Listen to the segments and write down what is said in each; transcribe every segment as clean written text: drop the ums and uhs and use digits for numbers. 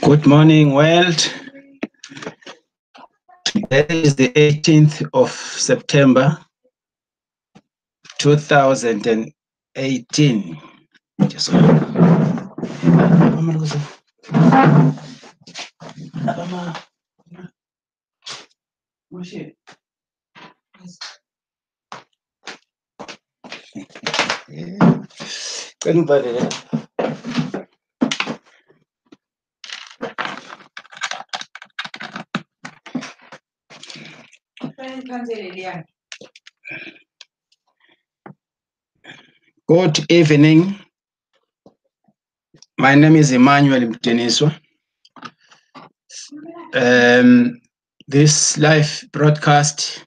Good morning, world. Today is the 18th of September, 2018. Just Good evening. My name is Emmanuel Mteniswa. This live broadcast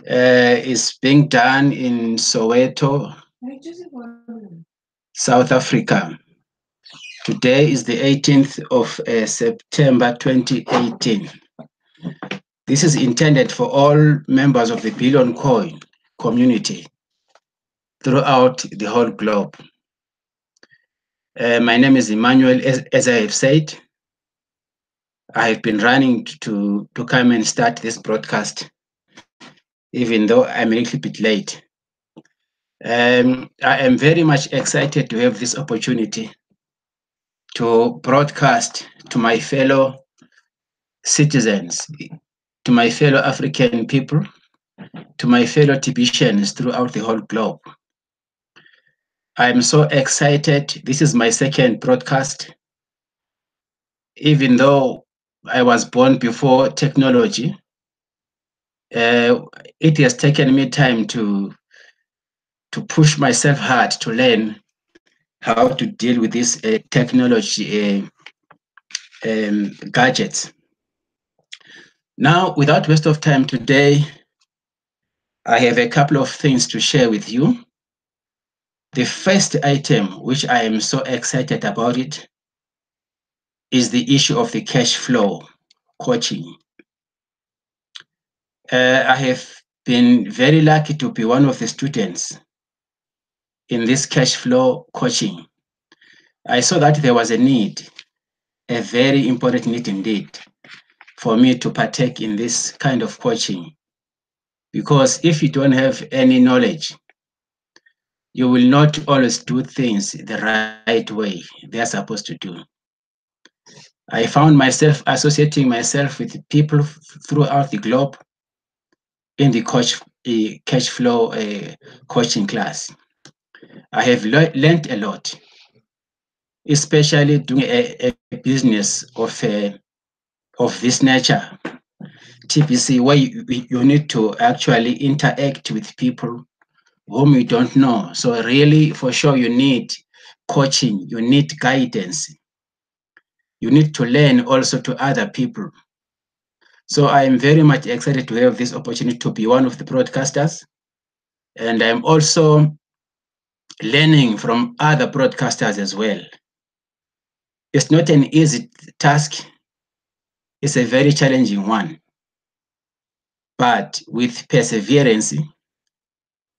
is being done in Soweto, South Africa. Today is the 18th of September 2018. This is intended for all members of the Billion Coin community throughout the whole globe. My name is Emmanuel. As I have said, I have been running to come and start this broadcast, even though I'm a little bit late. I am very much excited to have this opportunity to broadcast to my fellow citizens, to my fellow African people, to my fellow Tbcians throughout the whole globe. I'm so excited. This is my second broadcast. Even though I was born before technology, it has taken me time to push myself hard to learn how to deal with this technology gadgets. Now, without waste of time today, I have a couple of things to share with you. The first item, which I am so excited about it, is the issue of the cash flow coaching. I have been very lucky to be one of the students in this cash flow coaching. I saw that there was a need, a very important need indeed, for me to partake in this kind of coaching. Because if you don't have any knowledge, you will not always do things the right way they are supposed to do. I found myself associating myself with people throughout the globe in the cash flow coaching class. I have learned a lot, especially doing a business of this nature, Tbc, where you need to actually interact with people whom you don't know. So really, for sure, you need coaching, you need guidance. You need to learn also to other people. So I am very much excited to have this opportunity to be one of the broadcasters. And I'm also learning from other broadcasters as well. It's not an easy task. It's a very challenging one. But with perseverance,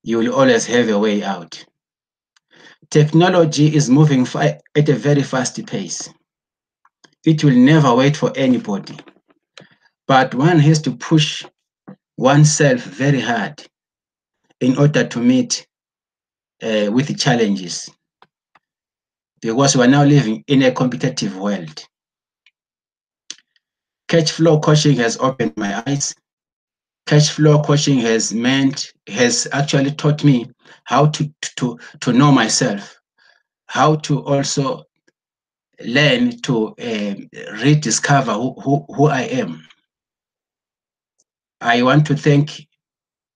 you will always have a way out. Technology is moving at a very fast pace. It will never wait for anybody. But one has to push oneself very hard in order to meet with the challenges. Because we're now living in a competitive world. Cash flow coaching has opened my eyes. Cash flow coaching has actually taught me how to know myself, how to also learn to rediscover who I am. I want to thank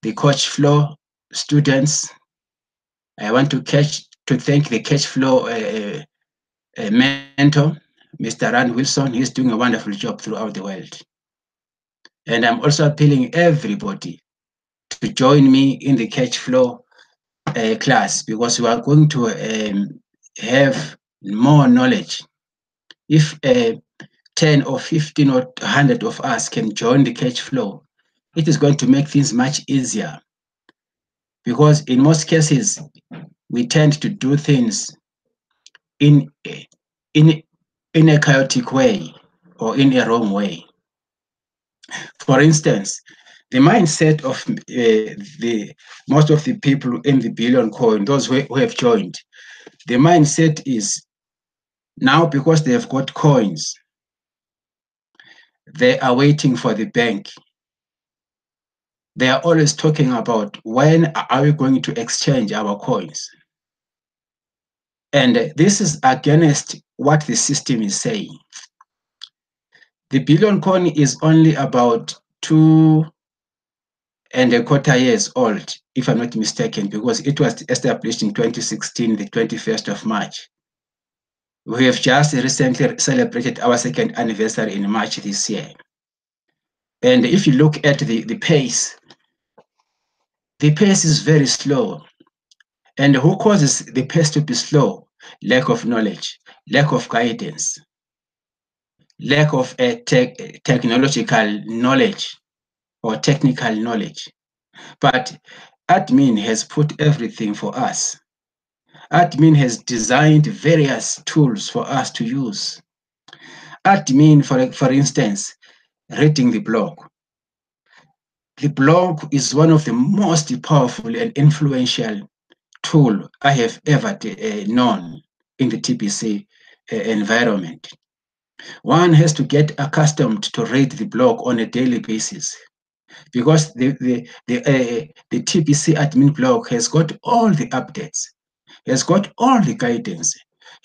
the Cash Flow students. I want to thank the Cash Flow mentor, Mr. Rand Wilson. He's doing a wonderful job throughout the world. And I'm also appealing everybody to join me in the Cash Flow class, because we are going to have more knowledge. If 10 or 15 or 100 of us can join the Cash Flow, it is going to make things much easier, because in most cases, we tend to do things in in in a chaotic way or in a wrong way. For instance, the mindset of the most of the people in the Billion Coin, those who have joined, the mindset is now, because they have got coins, they are waiting for the bank. They are always talking about, when are we going to exchange our coins? And this is against what the system is saying. The Billion Coin is only about 2.25 years old, if I'm not mistaken, because it was established in 2016, the 21st of March. We have just recently celebrated our second anniversary in March this year. And if you look at the pace is very slow. And who causes the pace to be slow? Lack of knowledge, lack of guidance, lack of technological knowledge or technical knowledge. But admin has put everything for us. Admin has designed various tools for us to use. Admin, for instance, reading the blog. The blog is one of the most powerful and influential tool I have ever known in the TBC environment. One has to get accustomed to read the blog on a daily basis, because the TBC admin blog has got all the updates, has got all the guidance,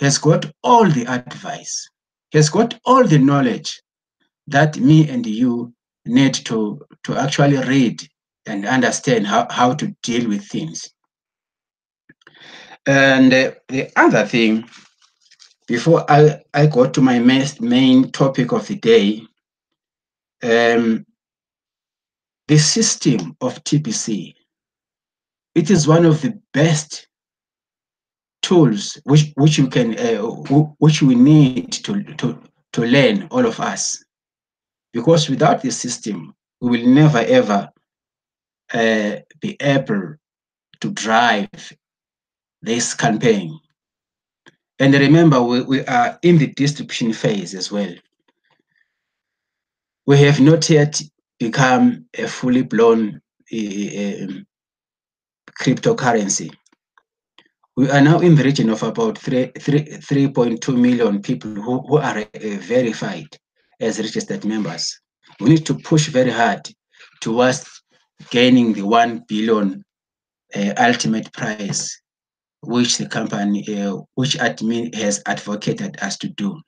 has got all the advice, has got all the knowledge that me and you need to actually read and understand how to deal with things. And the other thing, before I go to my main topic of the day, the system of TBC, it is one of the best tools which you can which we need to learn, all of us, because without the system we will never ever be able to drive this campaign. And remember, we are in the distribution phase as well. We have not yet become a fully blown cryptocurrency. We are now in the region of about 3.2 million people who are verified as registered members. We need to push very hard towards gaining the 1 billion ultimate prize, which the company, which admin has advocated us to do.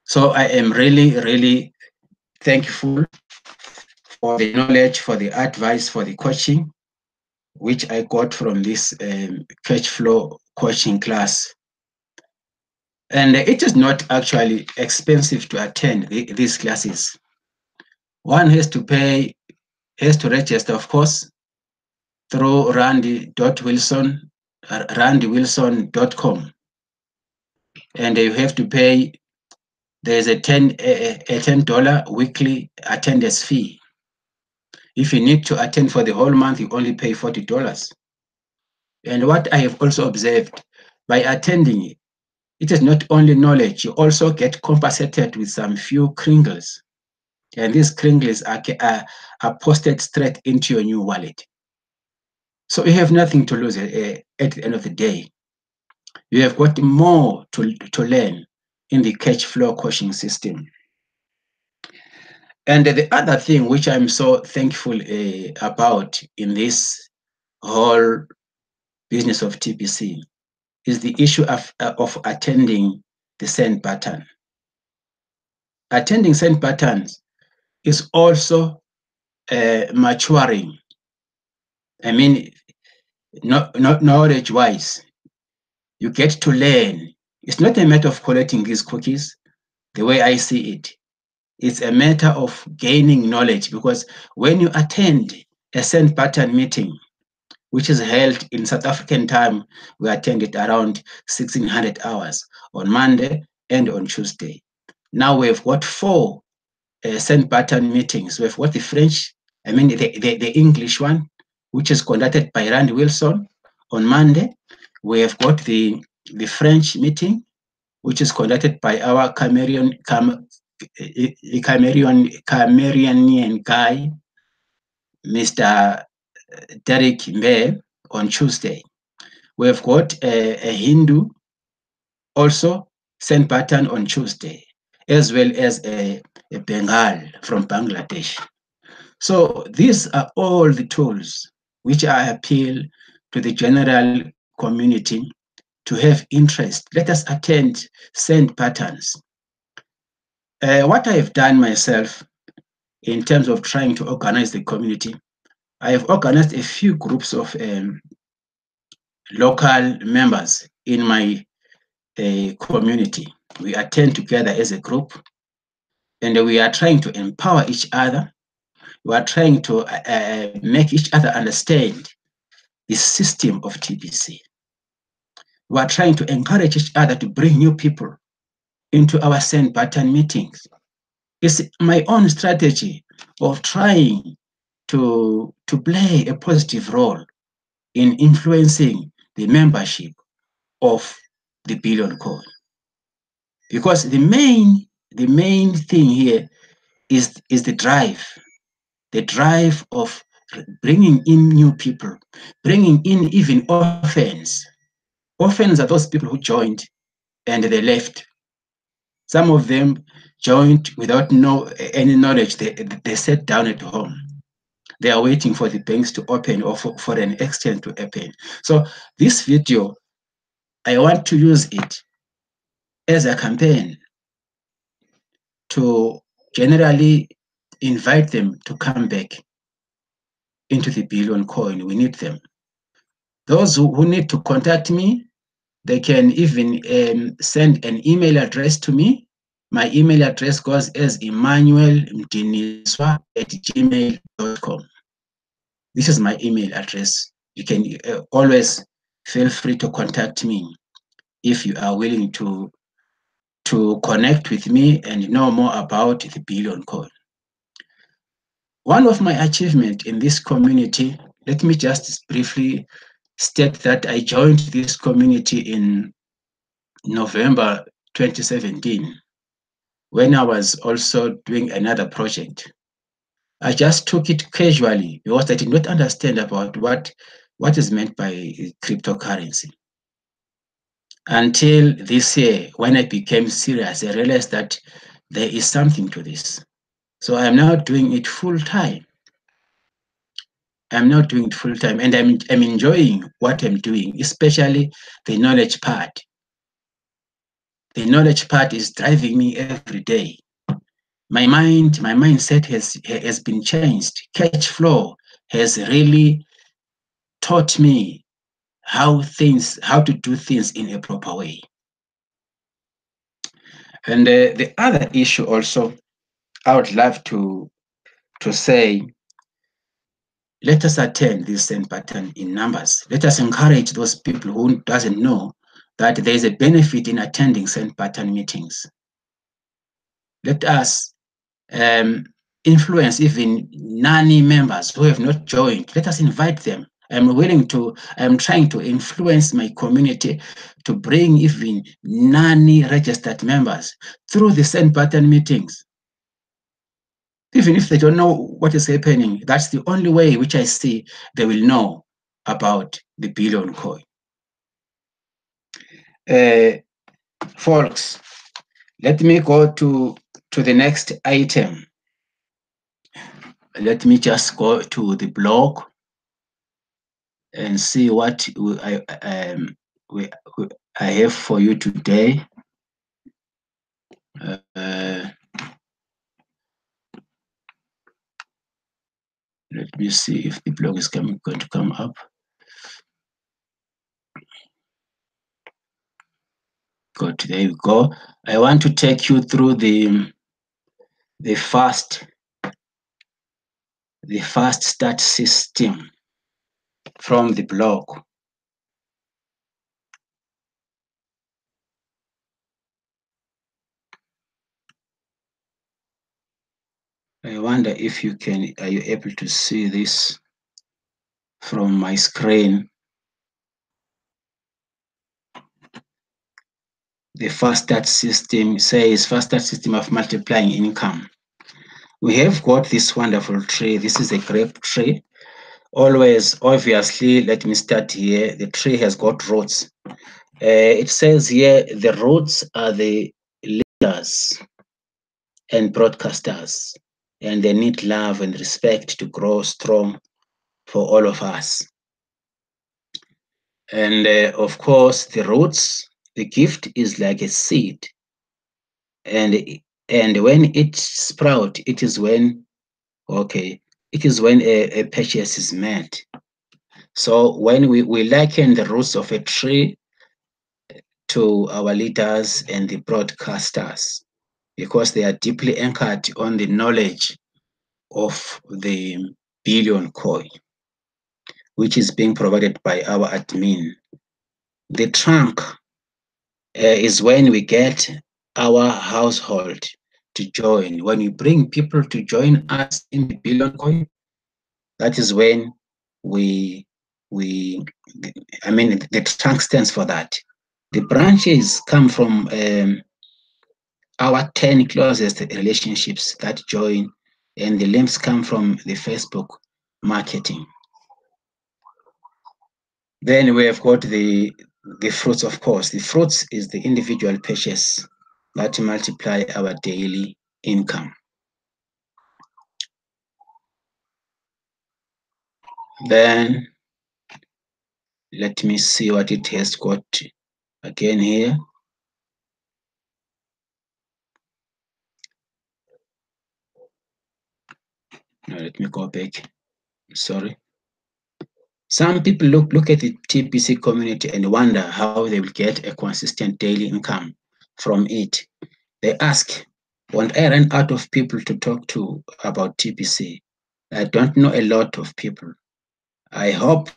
So I am really, really thankful for the knowledge, for the advice, for the coaching, which I got from this cash flow coaching class. And it is not actually expensive to attend these classes. One has to register, of course, through randywilson.com. And you have to pay, there's a $10 weekly attendance fee. If you need to attend for the whole month, you only pay $40. And what I have also observed, by attending, it is not only knowledge, you also get compensated with some few kringles. And these kringles are posted straight into your new wallet. So you have nothing to lose at the end of the day. You have got more to learn in the cash flow coaching system. And the other thing which I'm so thankful about in this whole business of TBC is the issue of attending the send button. Attending send buttons is also maturing. I mean, not knowledge-wise, you get to learn. It's not a matter of collecting these cookies, the way I see it. It's a matter of gaining knowledge, because when you attend a send button meeting, which is held in South African time, we attend it around 1600 hours on Monday and on Tuesday. Now we've got 4 send pattern meetings. We've got the French, the English one, which is conducted by Randy Wilson on Monday. We have got the French meeting, which is conducted by our Cameroonian guy, Mr. Derek Mbe, on Tuesday. We have got a Hindu also send pattern on Tuesday, as well as a Bengal from Bangladesh. So these are all the tools which I appeal to the general community to have interest. Let us attend send patterns. What I have done myself in terms of trying to organize the community, I have organized a few groups of local members in my community. We attend together as a group, and we are trying to empower each other. We are trying to make each other understand the system of TBC. We are trying to encourage each other to bring new people into our send pattern meetings. It's my own strategy of trying to play a positive role in influencing the membership of the Billion Code. Because the main thing here is the drive of bringing in new people, bringing in even orphans. Orphans are those people who joined and they left. Some of them joined without any knowledge. They sat down at home. They are waiting for the banks to open or for an exchange to open. So this video, I want to use it as a campaign to generally invite them to come back into the Billion Coin. We need them. Those who need to contact me, they can even send an email address to me. My email address goes as emmanuelmdiniswa@gmail.com. This is my email address. You can always feel free to contact me if you are willing to connect with me and know more about the Billion Coin. One of my achievements in this community, let me just briefly state that I joined this community in November 2017 when I was also doing another project. I just took it casually because I did not understand about what is meant by cryptocurrency. Until this year, when I became serious, I realized that there is something to this. So I am now doing it full time. I'm not doing it full time, and I'm enjoying what I'm doing, especially the knowledge part. The knowledge part is driving me every day. My mindset has been changed. Cash flow has really taught me how to do things in a proper way. And the other issue also, I would love to say, let us attend this same pattern in numbers. Let us encourage those people who doesn't know that there is a benefit in attending same pattern meetings. Let us influence even non-members who have not joined. Let us invite them. I'm trying to influence my community to bring even non-registered members through the same pattern meetings. Even if they don't know what is happening, that's the only way which I see they will know about the Billion Coin. Folks, let me go to the next item. Let me just go to the blog and see what I have for you today. Let me see if the blog is going to come up. Good, there you go. I want to take you through the fast start system from the blog. I wonder if are you able to see this from my screen? The first start system says first start system of multiplying income. We have got this wonderful tree. This is a grape tree. Always, obviously, let me start here. The tree has got roots. It says here the roots are the leaders and broadcasters, and they need love and respect to grow strong for all of us. And of course, the roots, the gift is like a seed, and when it sprout, it is when a purchase is made. So when we liken the roots of a tree to our leaders and the broadcasters, because they are deeply anchored on the knowledge of the billion coin, which is being provided by our admin. The trunk is when we get our household to join. When we bring people to join us in the billion coin, that is when we the trunk stands for that. The branches come from our 10 closest relationships that join, and the limbs come from the Facebook marketing. Then we have got the fruits, of course. The fruits is the individual purchase that multiply our daily income. Then let me see what it has got again here. Now let me go back. Sorry. Some people look at the TBC community and wonder how they will get a consistent daily income from it. They ask, won't I run out of people to talk to about TBC? I don't know a lot of people. I hope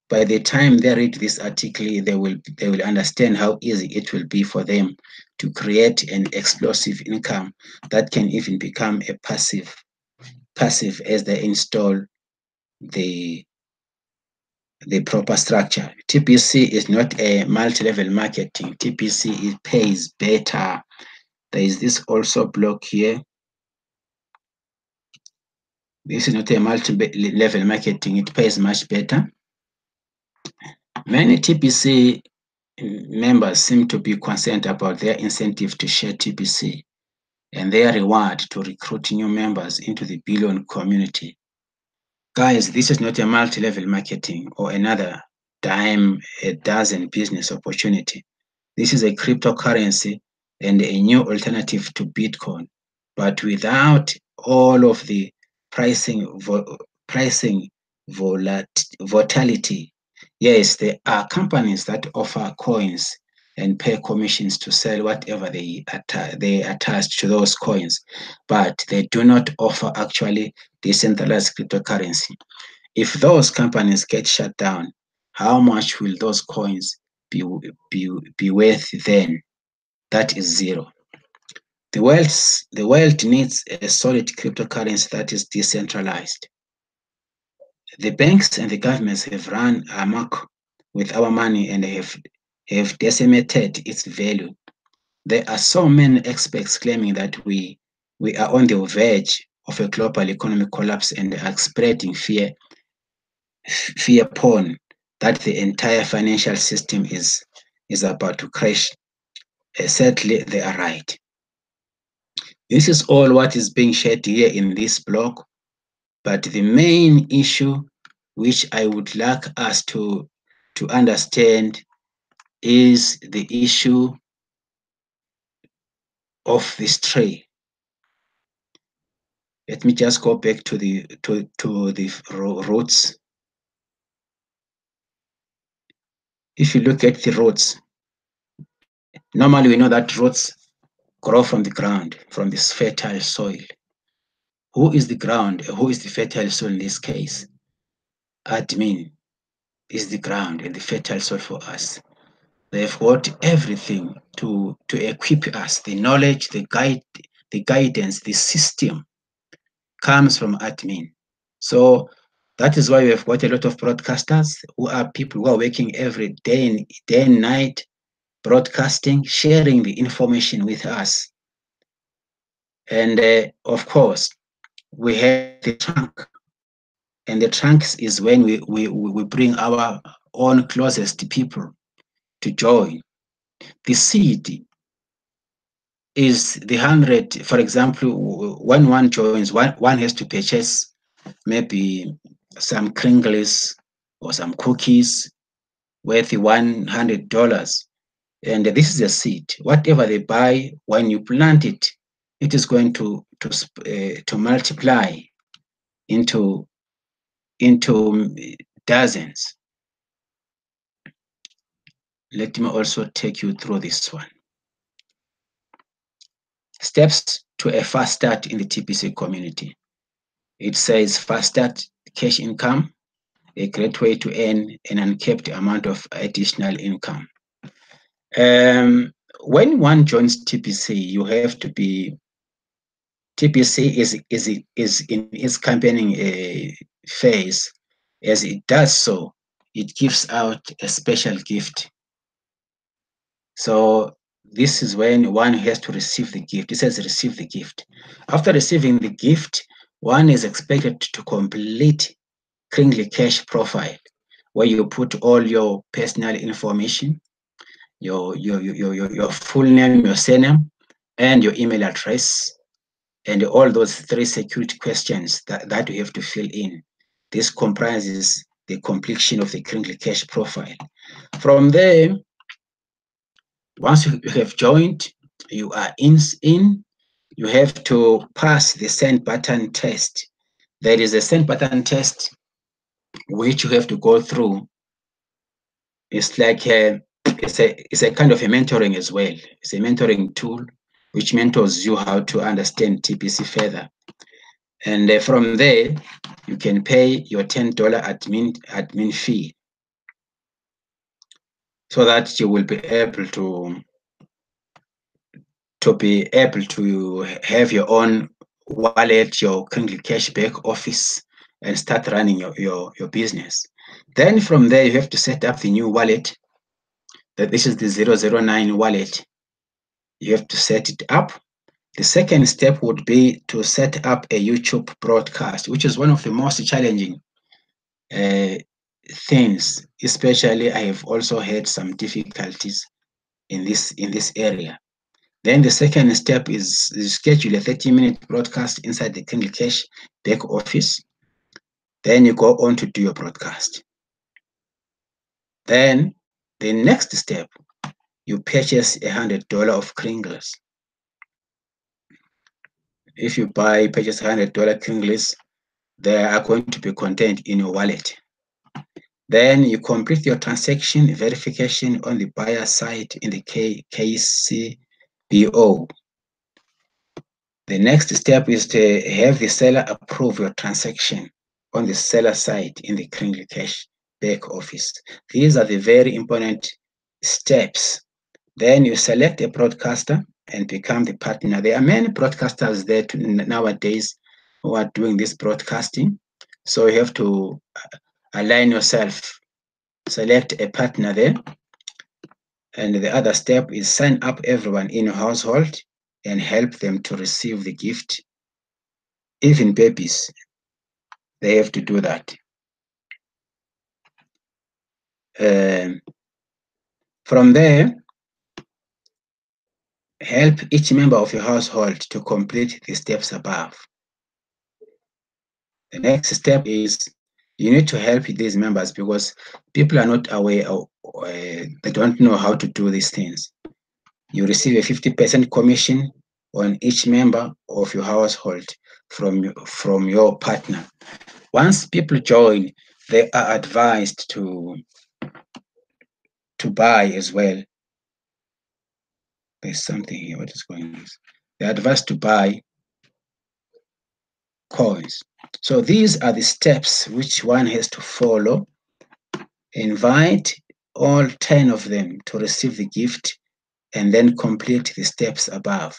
by the time they read this article, they will understand how easy it will be for them to create an explosive income that can even become a passive as they install the proper structure. TPC is not a multi-level marketing. TPC it pays better. There is this also block here. This is not a multi-level marketing. It pays much better. Many TPC members seem to be concerned about their incentive to share TPC and their reward to recruit new members into the billion community. Guys, this is not a multi-level marketing or another dime a dozen business opportunity. This is a cryptocurrency and a new alternative to Bitcoin, but without all of the pricing volatility. Yes, there are companies that offer coins and pay commissions to sell whatever they attach to those coins, but they do not offer actually decentralized cryptocurrency. If those companies get shut down, how much will those coins be worth then? That is zero. The world needs a solid cryptocurrency that is decentralized. The banks and the governments have run amok with our money and have decimated its value. There are so many experts claiming that we are on the verge of a global economic collapse and are spreading fear porn that the entire financial system is about to crash. Sadly, they are right. This is all what is being shared here in this blog, but the main issue which I would like us to understand is the issue of this tree. Let me just go back to the roots. If you look at the roots, normally we know that roots grow from the ground, from this fertile soil. Who is the ground? Who is the fertile soil in this case? Admin is the ground and the fertile soil for us. They've got everything to equip us, the knowledge, the guidance, the system comes from admin. So that is why we have got a lot of broadcasters who are people who are working every day and night, broadcasting, sharing the information with us. And of course, we have the trunk. And the trunks is when we bring our own closest people to join. The seed is the 100. For example, when one joins, one has to purchase maybe some Kringles or some cookies worth $100. And this is a seed. Whatever they buy, when you plant it, it is going to multiply into dozens. Let me also take you through this one. Steps to a fast start in the TBC community. It says fast start cash income, a great way to earn an uncapped amount of additional income. When one joins TBC, you have to be. TBC is in its campaigning phase. As it does so, it gives out a special gift. So this is when one has to receive the gift. It says receive the gift. After receiving the gift, one is expected to complete Kringly Cash profile, where you put all your personal information, your full name, your surname, and your email address, and all those 3 security questions that you have to fill in. This comprises the completion of the Kringly Cash profile. From there, once you have joined, you are in, you have to pass the send button test. There is a send button test which you have to go through. It's like it's a kind of a mentoring as well. It's a mentoring tool which mentors you how to understand TBC further. And from there, you can pay your $10 admin fee so that you will be able to have your own wallet, your Kringly Cash back office, and start running your business. Then from there, you have to set up the new wallet. That this is the 009 wallet. You have to set it up. The second step would be to set up a YouTube broadcast, which is one of the most challenging things. Especially, I have also had some difficulties in this area. Then the second step is schedule a 30-minute broadcast inside the Kringly Cash back office. Then you go on to do your broadcast. Then the next step, you purchase $100 of Kringles. If you purchase $100 Kringles, they are going to be contained in your wallet. Then you complete your transaction verification on the buyer side in the KCBO. The next step is to have the seller approve your transaction on the seller side in the Kringly Cash back office. These are the very important steps. Then you select a broadcaster and become the partner. There are many broadcasters there nowadays who are doing this broadcasting. So you have to align yourself, select a partner there. And the other step is sign up everyone in your household and help them to receive the gift. Even babies, they have to do that. From there, help each member of your household to complete the steps above. The next step is you need to help these members because people are not aware of, they don't know how to do these things. You receive a 50% commission on each member of your household from your partner. Once people join, they are advised to buy as well. There's something here. What is going on? They're advised to buy coins. So these are the steps which one has to follow. Invite all 10 of them to receive the gift and then complete the steps above.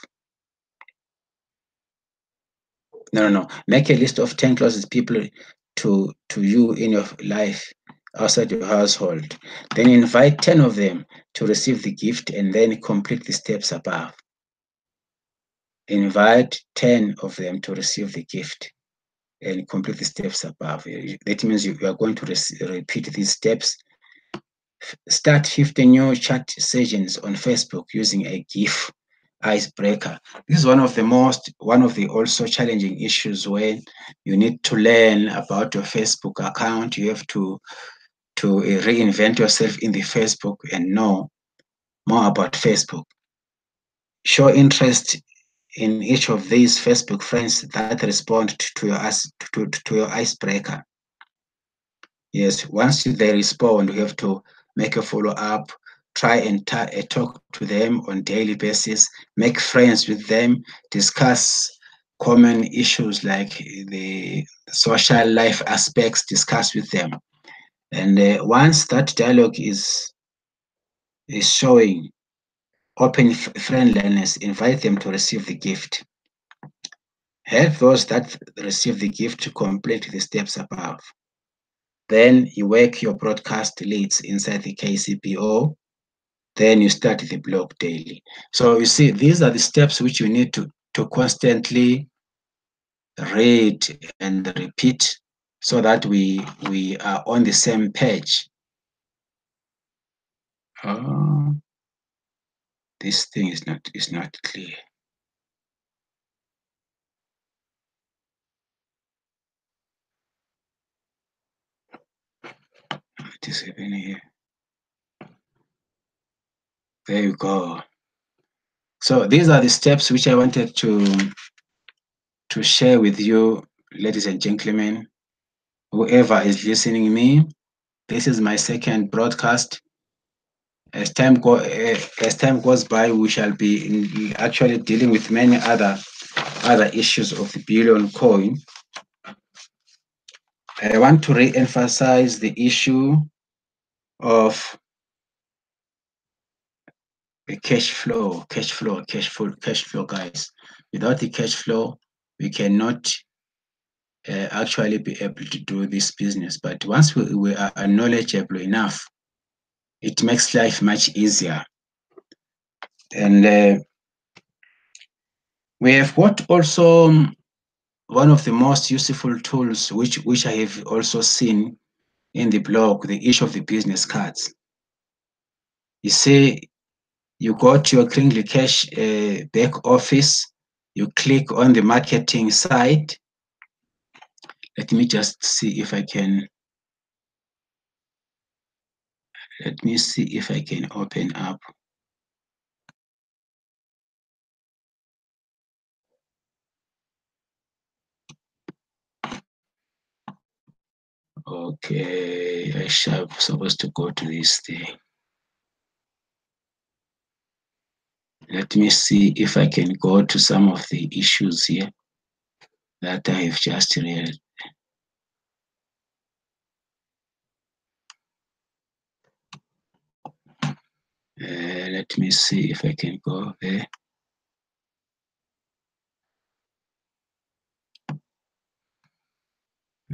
No. Make a list of 10 closest people to you in your life outside your household. Then invite 10 of them to receive the gift and then complete the steps above. Invite 10 of them to receive the gift and complete the steps above. That means you are going to repeat these steps. Start 50 new chat sessions on Facebook using a GIF icebreaker. This is one of the also challenging issues when you need to learn about your Facebook account. You have to reinvent yourself in the Facebook and know more about Facebook. Show interest in each of these Facebook friends that respond to your icebreaker. Yes, once they respond, you have to make a follow up, try and talk to them on daily basis, make friends with them, discuss common issues like the social life aspects, discuss with them. And once that dialogue is showing open friendliness, invite them to receive the gift. Help those that receive the gift to complete the steps above. Then you work your broadcast leads inside the KCPO. Then you start the blog daily. So you see, these are the steps which you need to constantly read and repeat so that we are on the same page. Oh, this thing is not clear. It is even here. There you go. So these are the steps which I wanted to share with you, ladies and gentlemen, whoever is listening to me. This is my second broadcast. As time goes by, we shall be actually dealing with many other issues of the billion coin. I want to re-emphasize the issue of the cash flow, guys. Without the cash flow, we cannot actually be able to do this business. But once we are knowledgeable enough, it makes life much easier. And we have got also one of the most useful tools, which I have also seen in the blog, the issue of the business cards. You see, you go to your Kringley Cash back office, you click on the marketing side. Let me just see if I can. Let me see if I can open up. Okay, I shall supposed to go to this thing. Let me see if I can go to some of the issues here that I have just read. Let me see if I can go there.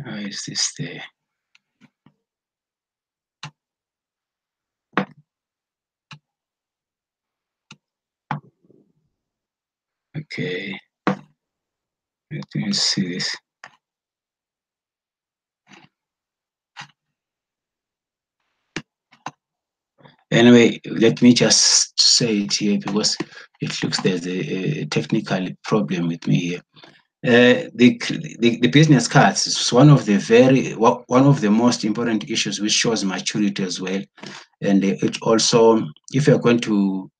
How is this there? Okay. Let me see this. Anyway, let me just say it here because it looks there's a technical problem with me here. The business cards is one of the most important issues which shows maturity as well, and it also, if you're going to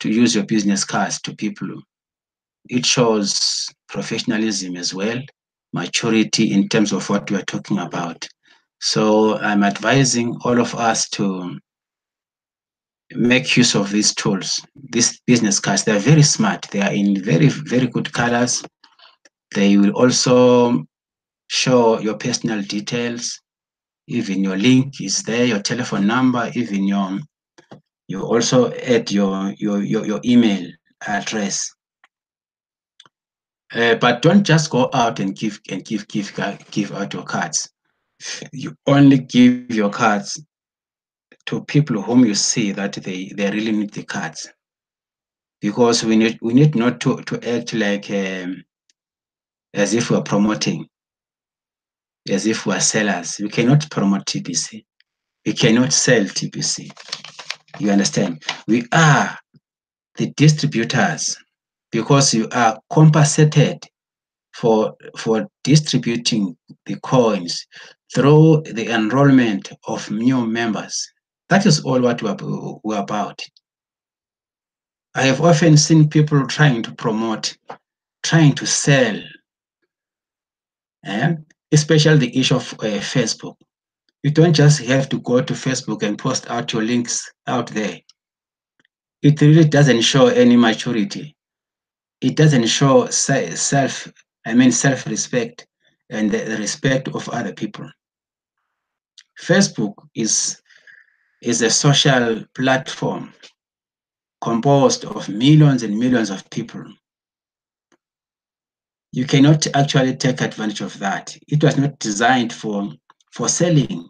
use your business cards to people, it shows professionalism as well, maturity in terms of what we are talking about. So I'm advising all of us to make use of these tools, these business cards. They're very smart. They are in very, very good colors. They will also show your personal details. Even your link is there, your telephone number, even you also add your email address. But don't just go out and give out your cards. You only give your cards to people whom you see that they really need the cards, because we need not to act like as if we're promoting, as if we're sellers. We cannot promote TBC. We cannot sell TBC. You understand? We are the distributors, because you are compensated for distributing the coins through the enrollment of new members. That is all what we're about. I have often seen people trying to promote, trying to sell, especially the issue of Facebook. You don't just have to go to Facebook and post out your links out there. It really doesn't show any maturity. It doesn't show self-respect and the respect of other people. Facebook is a social platform composed of millions and millions of people. You cannot actually take advantage of that. It was not designed for selling.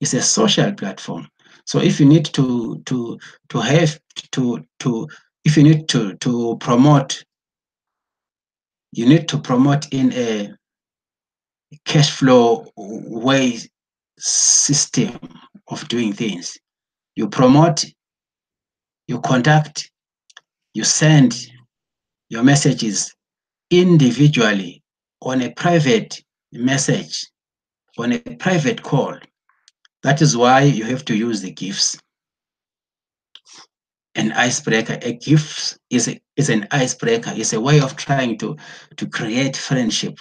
It's a social platform. So if you need to have to if you need to promote, you need to promote in a cash flow way system of doing things. You promote, you contact, you send your messages individually on a private message, on a private call. That is why you have to use the gifts. An icebreaker. A gift is an icebreaker. It's a way of trying to create friendship.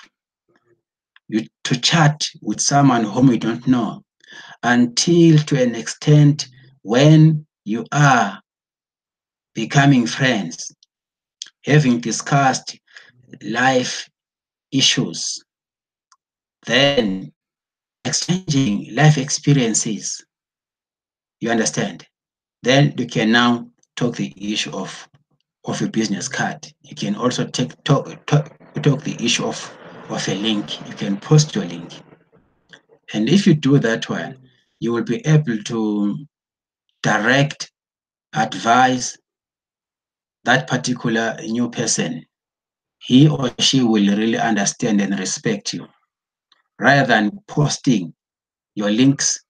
To chat with someone whom you don't know, until to an extent when you are becoming friends, having discussed life issues, then exchanging life experiences. You understand? Then you can now talk the issue of a business card. You can also talk the issue of a link. You can post your link. And if you do that one, you will be able to direct, advise that particular new person. He or she will really understand and respect you, rather than posting your links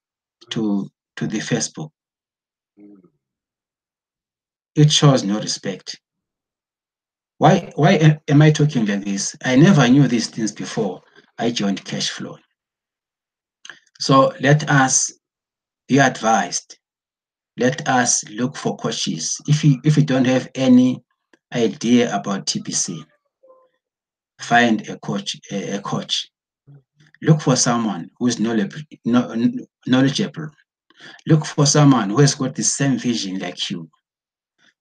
to the Facebook. It shows no respect. Why am I talking like this? I never knew these things before I joined Cashflow. So let us be advised. Let us look for coaches. If you don't have any idea about TBC, find a coach. Look for someone who is knowledgeable. Look for someone who has got the same vision like you.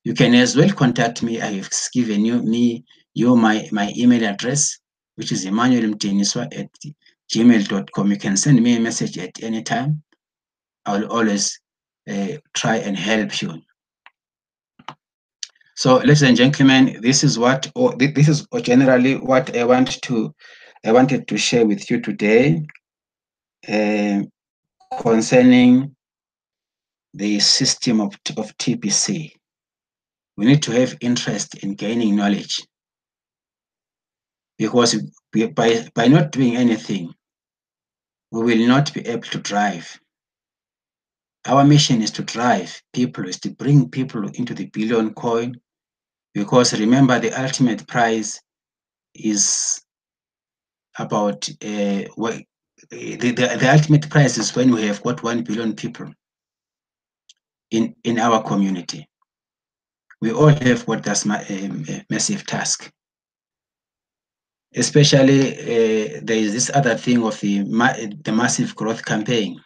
You can as well contact me. I have given you my email address, which is emmanuelmtiniswa@gmail.com. You can send me a message at any time. I will always try and help you. So, ladies and gentlemen, this is generally what I wanted to share with you today concerning the system of TBC. We need to have interest in gaining knowledge, because by not doing anything, we will not be able to drive. Our mission is to drive people, is to bring people into the billion coin, because remember, the ultimate prize is about the ultimate prize is when we have got 1 billion people in our community. We all have got this massive task. Especially there is this other thing of the massive growth campaign,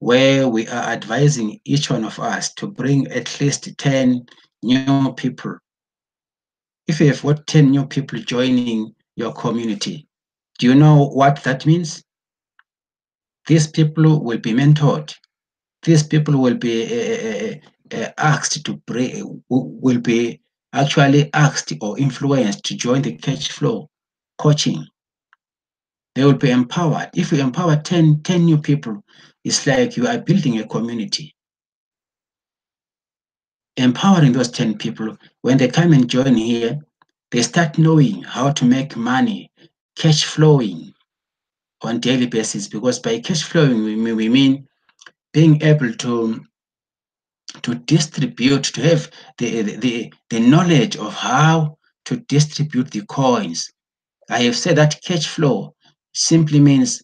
where we are advising each one of us to bring at least 10 new people. If you have got 10 new people joining your community, do you know what that means? These people will be mentored. These people will be asked to bring, will be actually asked or influenced to join the cash flow coaching, they will be empowered. If you empower 10 new people, it's like you are building a community. Empowering those 10 people, when they come and join here, they start knowing how to make money, cash flowing on daily basis. Because by cash flowing, we mean being able to distribute, to have the knowledge of how to distribute the coins. I have said that cash flow simply means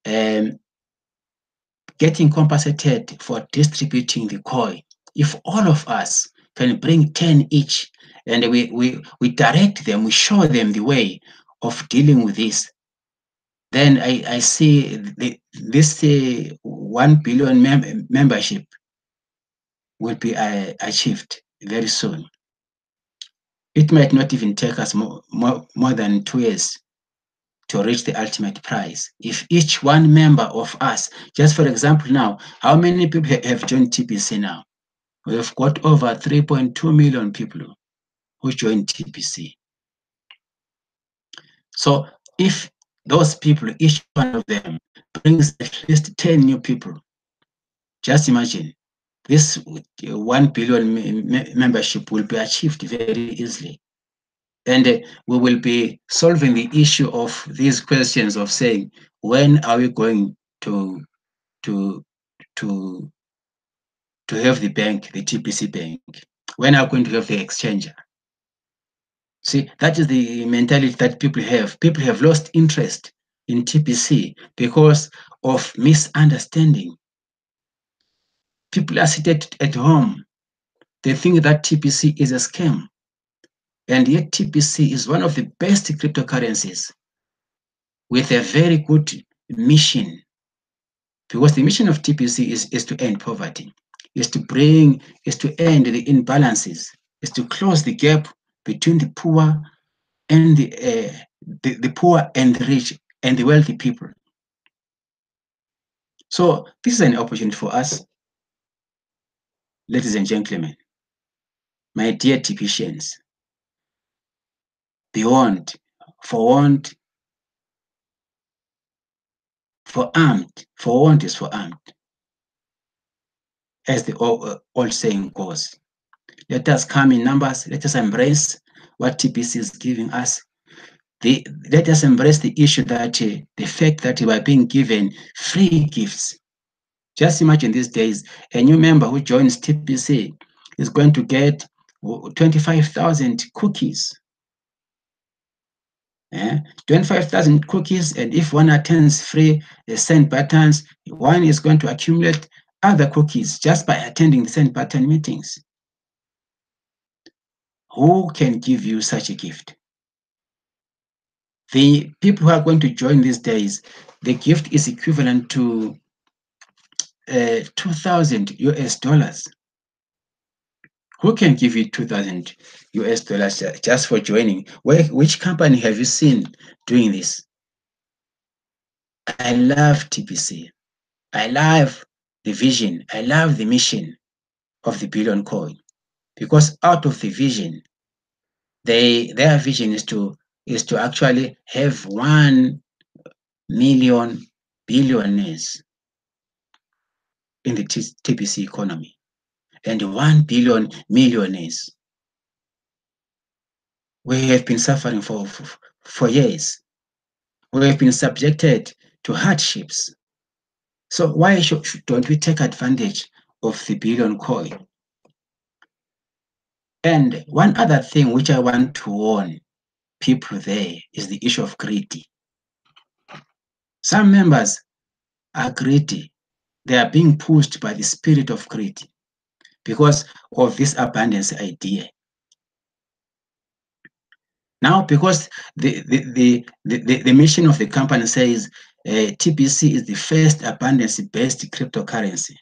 getting compensated for distributing the coin. If all of us can bring 10 each and we direct them, we show them the way of dealing with this, then I see this 1 billion membership will be achieved very soon. It might not even take us more than 2 years to reach the ultimate prize. If each one member of us, just for example now, how many people have joined TBC now? We've got over 3.2 million people who joined TBC. So if those people, each one of them brings at least 10 new people, just imagine this 1 billion membership will be achieved very easily. And we will be solving the issue of these questions of saying, when are we going to have the bank, the TBC bank? When are we going to have the exchanger? See, that is the mentality that people have. People have lost interest in TBC because of misunderstanding. People are seated at home. They think that TBC is a scam. And yet TBC is one of the best cryptocurrencies with a very good mission. Because the mission of TBC is to end poverty, is to end the imbalances, is to close the gap between the poor and the poor and the rich and the wealthy people. So this is an opportunity for us, ladies and gentlemen, my dear TBCians, beyond, forewarned, forewarned is forearmed, as the old saying goes. Let us come in numbers, let us embrace what TBC is giving us. Let us embrace the issue that the fact that we are being given free gifts. Just imagine these days, a new member who joins TBC is going to get 25,000 cookies. 25,000 cookies, and if one attends free send buttons, one is going to accumulate other cookies just by attending the send button meetings. Who can give you such a gift? The people who are going to join these days, the gift is equivalent to 2,000 US dollars. Who can give you 2,000 US dollars just for joining? Which company have you seen doing this? I love TBC. I love the vision. I love the mission of the Billion Coin, because out of the vision, their vision is to actually have 1 million billionaires in the TBC economy and 1 billion millionaires. We have been suffering for years. We have been subjected to hardships. So why don't we take advantage of the Billion Coin? And one other thing which I want to warn people there is the issue of greed. Some members are greedy. They are being pushed by the spirit of greed because of this abundance idea. Now, because the mission of the company says TBC is the first abundance-based cryptocurrency.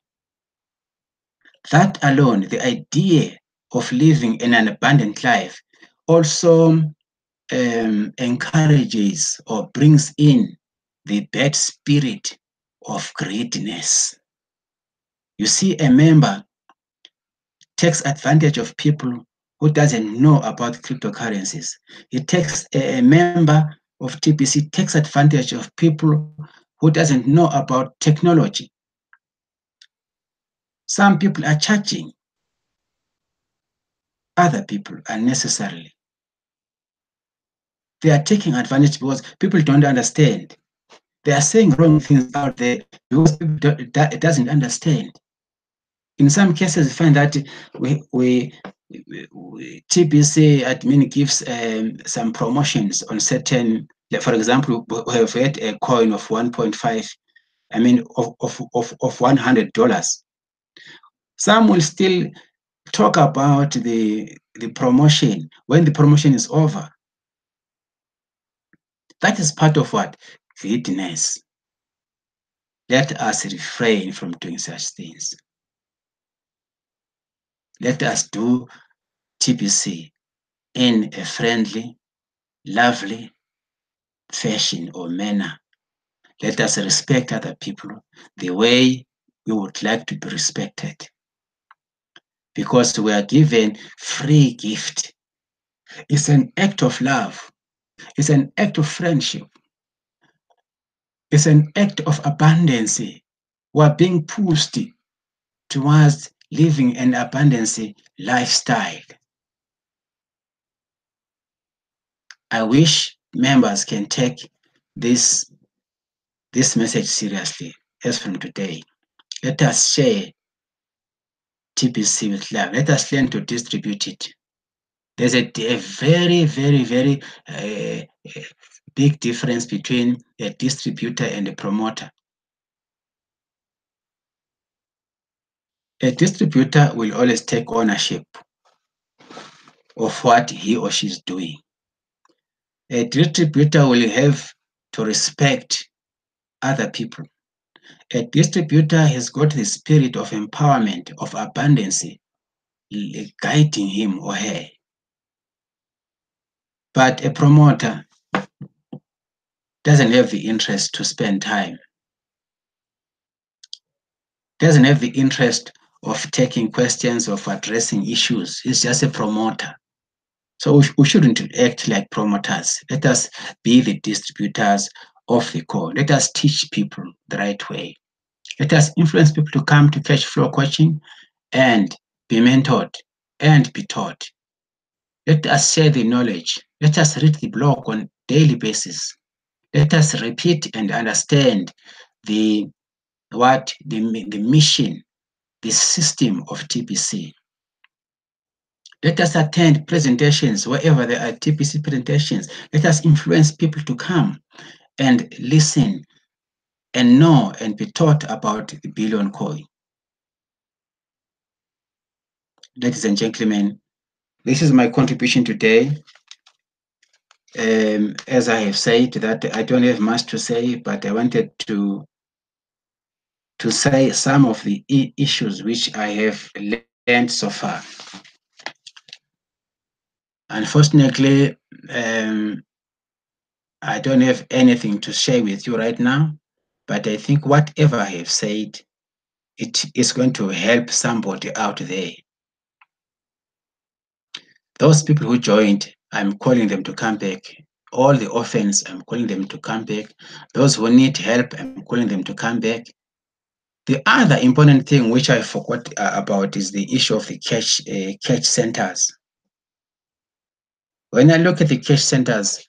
That alone, the idea of living in an abundant life, also encourages or brings in the bad spirit of greediness. You see, a member takes advantage of people who doesn't know about cryptocurrencies. It takes a member of TBC takes advantage of people who doesn't know about technology. Some people are charging other people unnecessarily. They are taking advantage because people don't understand. They are saying wrong things out there because people doesn't understand. In some cases, we find that TBC admin gives some promotions on certain, like for example, we have had a coin of 1.5, I mean, of $100. Some will still talk about the promotion when the promotion is over. That is part of what? Greediness. Let us refrain from doing such things. Let us do TBC in a friendly, lovely fashion or manner. Let us respect other people the way we would like to be respected. Because we are given free gift. It's an act of love. It's an act of friendship. It's an act of abundance. We are being pushed towards living an abundance lifestyle. I wish members can take this message seriously as from today. Let us share TBC with love. Let us learn to distribute it. There's a very, very, very big difference between a distributor and a promoter. A distributor will always take ownership of what he or she is doing. A distributor will have to respect other people. A distributor has got the spirit of empowerment, of abundance, guiding him or her. But a promoter doesn't have the interest to spend time, doesn't have the interest of taking questions, of addressing issues. He's just a promoter. So we shouldn't act like promoters. Let us be the distributors of the code. Let us teach people the right way. Let us influence people to come to cash flow coaching and be mentored and be taught. Let us share the knowledge. Let us read the blog on a daily basis. Let us repeat and understand the mission, the system of TBC. Let us attend presentations wherever there are TBC presentations. Let us influence people to come and listen and know and be taught about the billion coin. Ladies and gentlemen, this is my contribution today. As I have said, that I don't have much to say, but I wanted to say some of the issues which I have learned so far. Unfortunately, I don't have anything to share with you right now, but I think whatever I have said, it is going to help somebody out there. Those people who joined, I'm calling them to come back. All the orphans, I'm calling them to come back. Those who need help, I'm calling them to come back. The other important thing which I forgot about is the issue of the cash centers. When I look at the cash centers,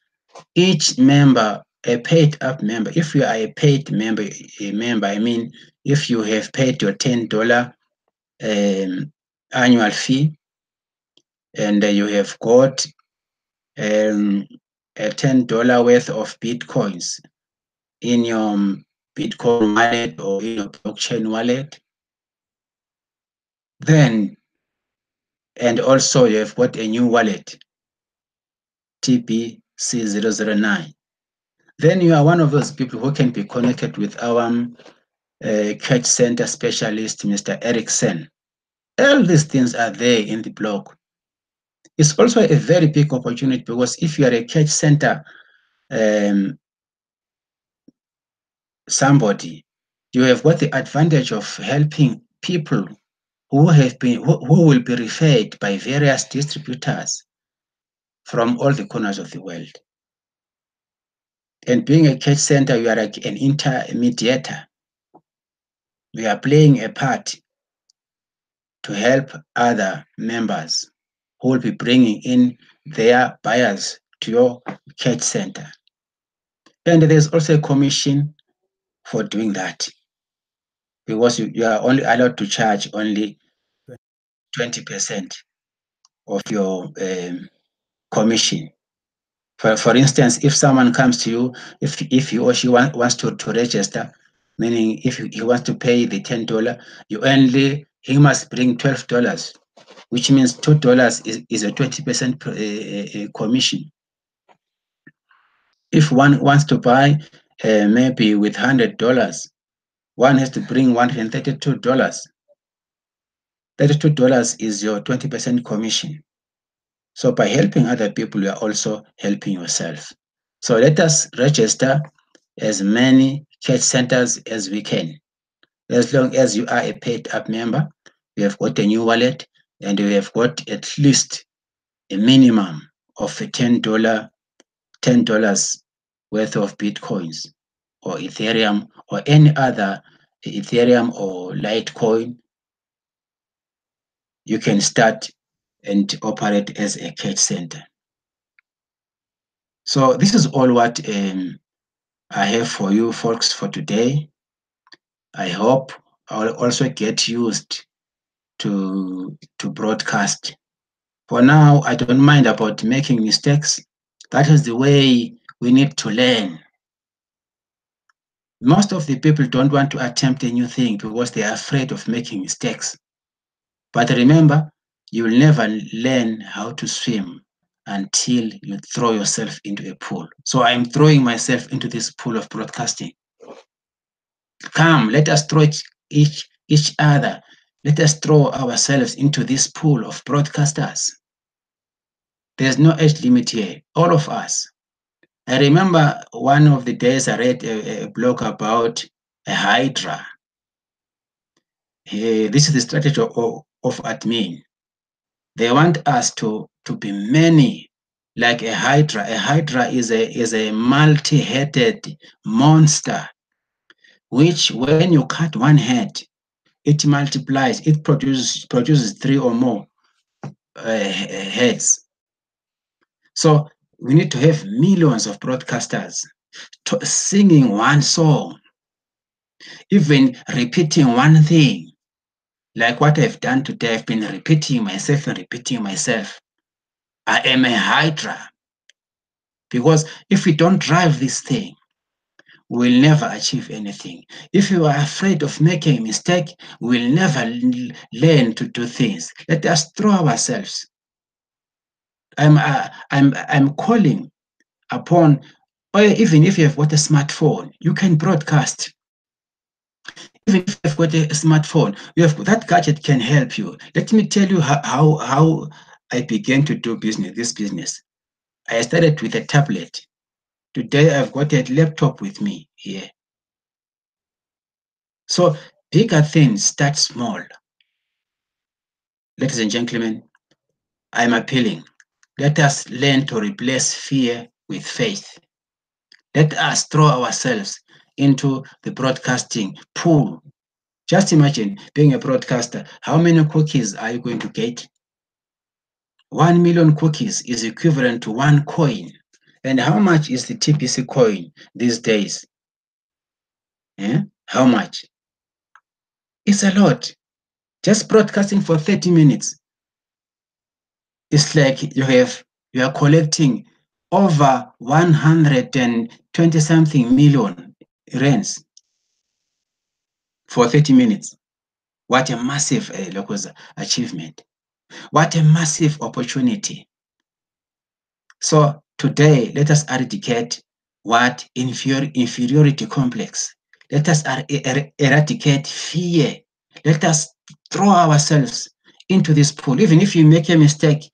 each member, a paid up member, if you are a paid member, I mean, if you have paid your $10 annual fee and you have got a $10 worth of Bitcoins in your Bitcoin wallet or in your blockchain wallet, then, and also you have got a new wallet, TBC009, then you are one of those people who can be connected with our cash center specialist, Mr. Erickson. All these things are there in the blog. It's also a very big opportunity because if you are a cash center somebody, you have got the advantage of helping people who will be referred by various distributors from all the corners of the world. And being a cash center, you are like an intermediator. We are playing a part to help other members who will be bringing in their buyers to your cash center. And there's also a commission for doing that, because you are only allowed to charge only 20% of your commission. For instance, if someone comes to you, if he or she wants to register, meaning if he wants to pay the $10, he must bring $12, which means $2 is a 20% commission. If one wants to buy maybe with $100, one has to bring $132. $32 is your 20% commission. So by helping other people, you are also helping yourself. So let us register as many cash centers as we can. As long as you are a paid up member, we have got a new wallet, and we have got at least a minimum of $10 worth of Bitcoins or Ethereum or any other Ethereum or Litecoin. You can start and operate as a cash center. So this is all what I have for you folks for today. I hope I'll also get used to broadcast. For now, I don't mind about making mistakes. That is the way we need to learn. Most of the people don't want to attempt a new thing because they are afraid of making mistakes. But remember, you will never learn how to swim until you throw yourself into a pool. So I'm throwing myself into this pool of broadcasting. Come, let us throw each other. Let us throw ourselves into this pool of broadcasters. There's no age limit here, all of us. I remember one of the days I read a blog about a hydra. This is the strategy of admin. They want us to be many, like a hydra. A hydra is a multi-headed monster, which when you cut one head, it multiplies, it produces 3 or more heads. So we need to have millions of broadcasters singing one song, even repeating one thing. Like what I've done today, I've been repeating myself and repeating myself. I am a hydra. Because if we don't drive this thing, we'll never achieve anything. If you are afraid of making a mistake, we'll never learn to do things. Let us throw ourselves. I'm calling upon, or even if you have got a smartphone, you can broadcast. Even if you've got a smartphone, that gadget can help you. Let me tell you how I began to do this business. I started with a tablet. Today I've got a laptop with me here. So bigger things start small. Ladies and gentlemen, I'm appealing. Let us learn to replace fear with faith. Let us throw ourselves into the broadcasting pool. Just imagine being a broadcaster. How many cookies are you going to get? 1 million cookies is equivalent to 1 coin. And how much is the TBC coin these days? How much? It's a lot. Just broadcasting for 30 minutes. It's like you are collecting over 120 something million rands for 30 minutes. What a massive achievement. What a massive opportunity. So today, let us eradicate what inferiority complex. Let us eradicate fear. Let us throw ourselves into this pool. Even if you make a mistake,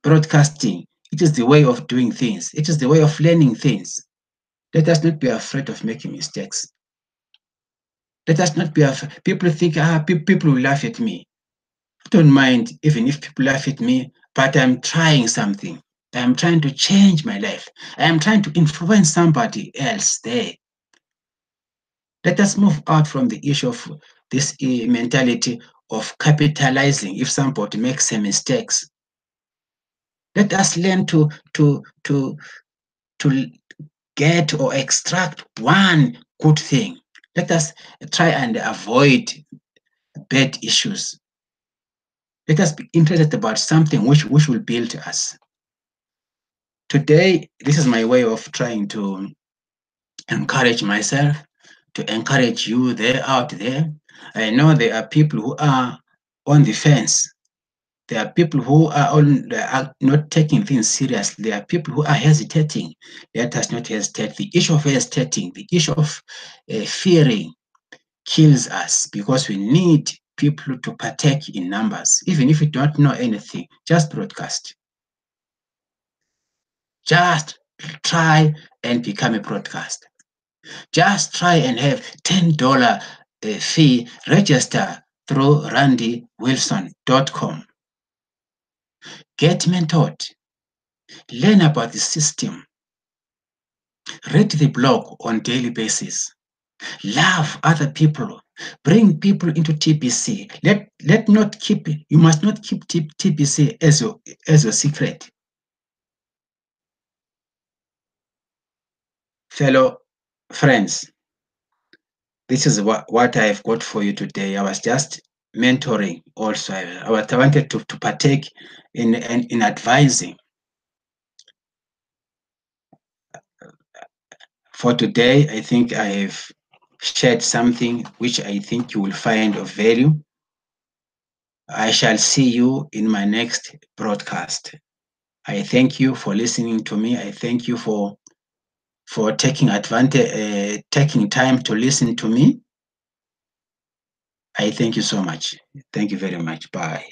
broadcasting, it is the way of doing things. It is the way of learning things. Let us not be afraid of making mistakes. Let us not be afraid. People think, people will laugh at me. I don't mind even if people laugh at me, but I'm trying something. I'm trying to change my life. I am trying to influence somebody else there. Let us move out from the issue of this mentality of capitalizing if somebody makes some mistakes. Let us learn to get or extract one good thing. Let us try and avoid bad issues. Let us be interested about something which will build us. Today, this is my way of trying to encourage myself, to encourage you there out there. I know there are people who are on the fence. There are people who are not taking things seriously. There are people who are hesitating. Let us not hesitate. The issue of hesitating, the issue of fearing kills us because we need people to partake in numbers. Even if you don't know anything, just broadcast. Just try and become a broadcaster. Just try and have $10 fee, register through randywilson.com. Get mentored. Learn about the system. Read the blog on daily basis. Love other people. Bring people into TBC. You must not keep TBC as your secret. Fellow friends, this is what I've got for you today. I was just mentoring also. I wanted to partake in advising. For today, I think I have shared something which I think you will find of value. I shall see you in my next broadcast. I thank you for listening to me. I thank you for taking advantage, taking time to listen to me. I thank you so much. Thank you very much. Bye.